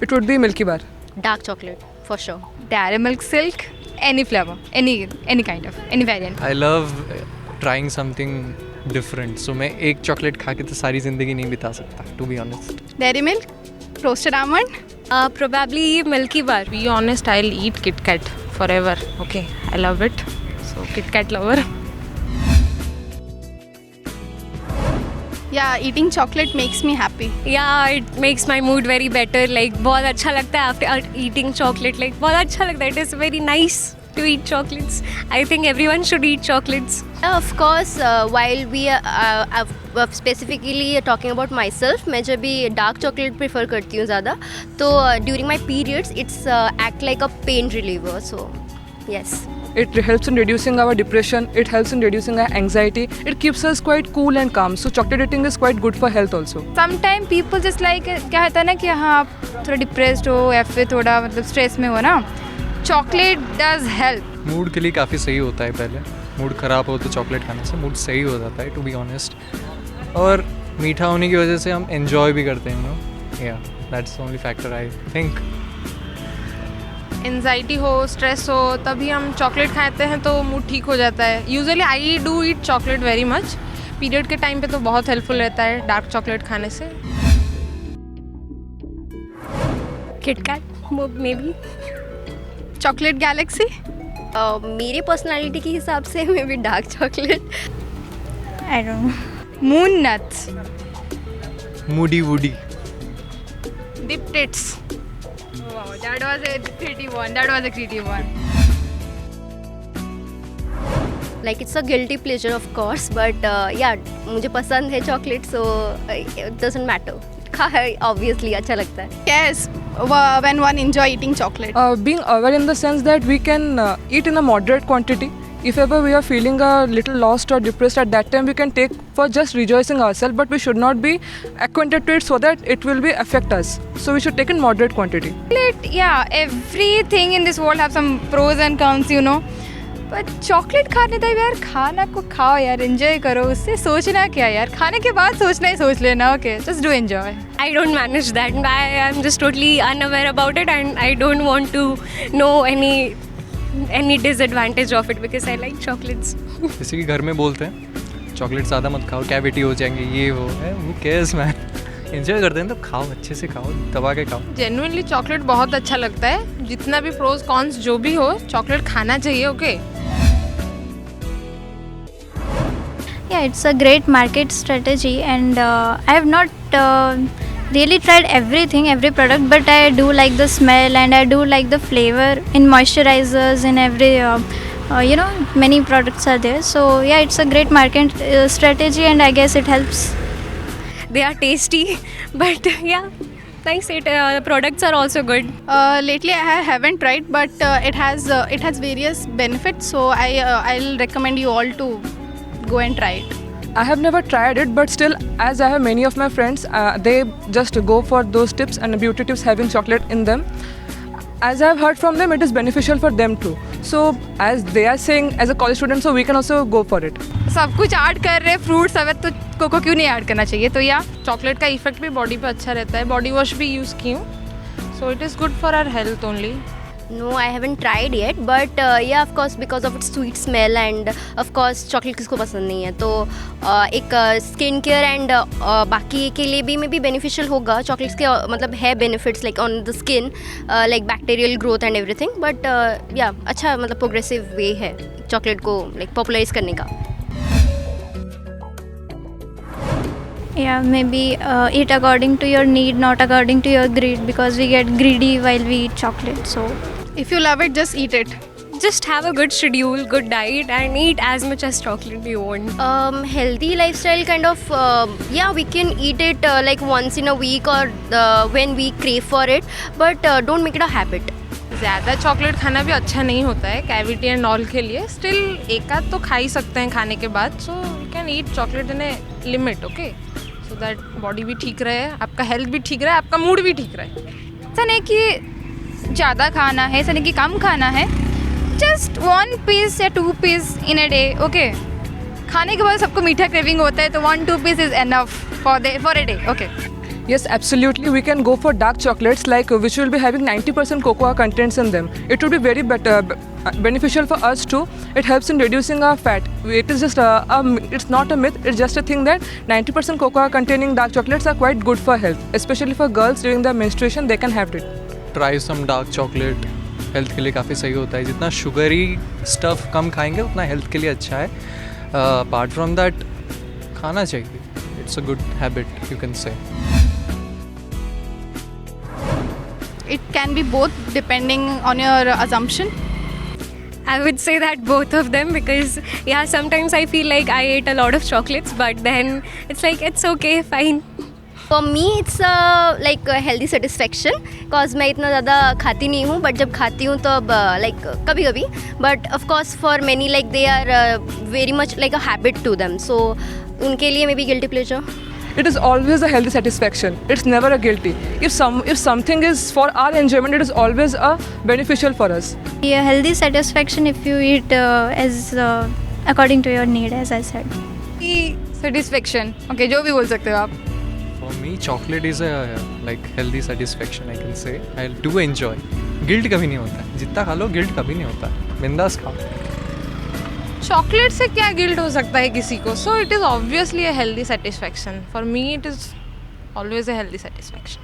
It would be Milky Bar. Dark chocolate, for sure. Dairy Milk Silk, any flavor, any kind of, any variant. I love trying something different. So मैं एक chocolate खा के तो सारी ज़िंदगी नहीं बिता सकता, to be honest. Dairy Milk, roasted almond. Probably Milky Bar. To be honest, I'll eat Kit Kat forever. Okay, I love it. So Kit Kat lover. Yeah, eating chocolate makes me happy. Yeah, it makes my mood very better. Like बहुत अच्छा लगता है after eating chocolate. Like बहुत अच्छा लगता है. It is very nice to eat chocolates. I think everyone should eat chocolates. Of course, while we specifically talking about myself, मैं जब भी dark chocolate prefer करती हूँ ज़्यादा. तो during my periods, it's act like a pain reliever. So yes. It helps in reducing our depression. It helps in reducing our anxiety. It keeps us quite cool and calm. So chocolate eating is quite good for health also. Sometimes people just like क्या होता है ना कि हाँ आप थोड़ा depressed हो या फिर थोड़ा मतलब स्ट्रेस में हो ना, चॉकलेट डज हेल्प. मूड के लिए काफ़ी सही होता है. पहले मूड ख़राब हो तो चॉकलेट खाने से मूड सही हो जाता है, टू बी ऑनेस्ट. और मीठा होने की वजह से हम एन्जॉय भी करते हैं, या that's the only factor I think. Anxiety हो, स्ट्रेस हो, तभी हम चॉकलेट खाते हैं तो मूड ठीक हो जाता है. Usually I do eat chocolate very much. Period के टाइम पे तो बहुत हेल्पफुल रहता है डार्क चॉकलेट खाने से. KitKat, maybe. Chocolate Galaxy. मेरे पर्सनालिटी के हिसाब से may be dark chocolate. I don't know. Moon nuts. Moody woody. Dip tits. Wow, that was a creative one. That was a creative one. Like it's a guilty pleasure of course, but yeah, मुझे पसंद है chocolate, so it doesn't matter. Obviously अच्छा लगता है. Yes, when one enjoy eating chocolate. Being aware in the sense that we can eat in a moderate quantity. If ever we are feeling a little lost or depressed at that time, we can take for just rejoicing ourselves, but we should not be acquainted to it so that it will be affect us. So we should take in moderate quantity. Chocolate, yeah, everything in this world have some pros and cons, you know. But chocolate खाने time यार खाना को खाओ यार, enjoy करो, उससे सोचना क्या यार, खाने के बाद सोचना ही सोच लेना. Okay, just do enjoy. I don't manage that. I am just totally unaware about it and I don't want to know any disadvantage of it because I like chocolates. जैसे कि घर में बोलते हैं चॉकलेट ज़्यादा मत खाओ, कैविटी हो जाएंगे, ये हो है वो केयर्स मैन. एंजॉय करते हैं तो खाओ, अच्छे से खाओ, दबा के खाओ. जेन्युइनली चॉकलेट बहुत अच्छा लगता है. जितना भी प्रोज कॉन्स जो भी हो, चॉकलेट खाना चाहिए. Okay. Yeah, it's a great market strategy and I have not really tried every product, but I do like the smell and I do like the flavor in moisturizers in every many products are there. So yeah, it's a great market strategy and I guess it helps. They are tasty, but yeah, nice. Products are also good. Lately I haven't tried, but it has various benefits. So I'll recommend you all to go and try it. I have never tried it, but still, as I have many of my friends, they just go for those tips and beauty tips having chocolate in them. As I have heard from them, it is beneficial for them too. So, as they are saying, as a college student, so we can also go for it. सब कुछ add कर रहे हैं, fruits सब है, तो cocoa क्यों नहीं ऐड करना चाहिए. तो या चॉकलेट का इफेक्ट भी बॉडी पे अच्छा रहता है. बॉडी वॉश भी यूज़ की हूँ, so it is good for our health only. No, I haven't tried yet, but yeah, of course, because of its sweet smell and of course, chocolate किसको पसंद नहीं है, तो एक स्किन केयर एंड बाकी के लिए भी मे बी बेनिफिशियल होगा. चॉकलेट्स के मतलब है benefits like on the skin, like bacterial growth and everything, but या अच्छा मतलब प्रोग्रेसिव वे है चॉकलेट को लाइक पॉपुलराइज करने का. Yeah, maybe eat according to your need, not according to your greed, because we get greedy while we eat chocolate. So If you love it, just eat it. Just have a good schedule, good diet, and eat as much as chocolate you want. Healthy lifestyle kind of, yeah, we can eat it like once in a week or when we crave for it, but don't make it a habit. ज़्यादा chocolate खाना भी अच्छा नहीं होता है cavity and all के लिए. Still एक आध तो खा ही सकते हैं खाने के बाद. So you can eat chocolate in a limit, okay, so that body भी ठीक रहे, आपका हेल्थ भी ठीक रहे, आपका मूड भी ठीक रहे. ऐसा नहीं कि ज़्यादा खाना है, ऐसा नहीं कि कम खाना है. जस्ट 1 piece या 2 piece in a day. Okay, खाने के बाद सबको मीठा क्रेविंग होता है, तो 1-2 piece is enough for a day. Okay. Yes, absolutely. We can go for dark chocolates like which will be having 90% cocoa contents in them. It would be very beneficial for us too. It helps in reducing our fat. It is just it's not a myth. It's just a thing that 90% cocoa containing dark chocolates are quite good for health, especially for girls during their menstruation. They can have it. Try some dark chocolate, health के लिए काफ़ी सही होता है. जितना sugary stuff कम खाएंगे उतना health के लिए अच्छा है. अपार्ट फ्रॉम दैट खाना चाहिए. It's a good habit you can say. It can be both depending on your assumption. I would say that both of them because yeah, sometimes I feel like I ate a lot of chocolates, but then it's like it's okay, fine. For me it's like healthy satisfaction because मैं इतना ज़्यादा खाती नहीं हूँ, but जब खाती हूँ तो अब लाइक कभी कभी, but of course for many like they are very much like a habit to them, so उनके लिए may be guilty pleasure. It is always a healthy satisfaction. It's never a guilty. If something is for our enjoyment, it is always a beneficial for us. A healthy satisfaction if you eat as according to your need, as I said. Satisfaction okay, जो भी बोल सकते हो आप. For me, chocolate is a like healthy satisfaction. I can say I do enjoy. Guilt कभी नहीं होता है. जितना खा लो guilt कभी नहीं होता. बिंदास खाओ. चॉकलेट से क्या गिल्ट हो सकता है किसी को? सो it is obviously a healthy satisfaction. For me it is always a healthy satisfaction.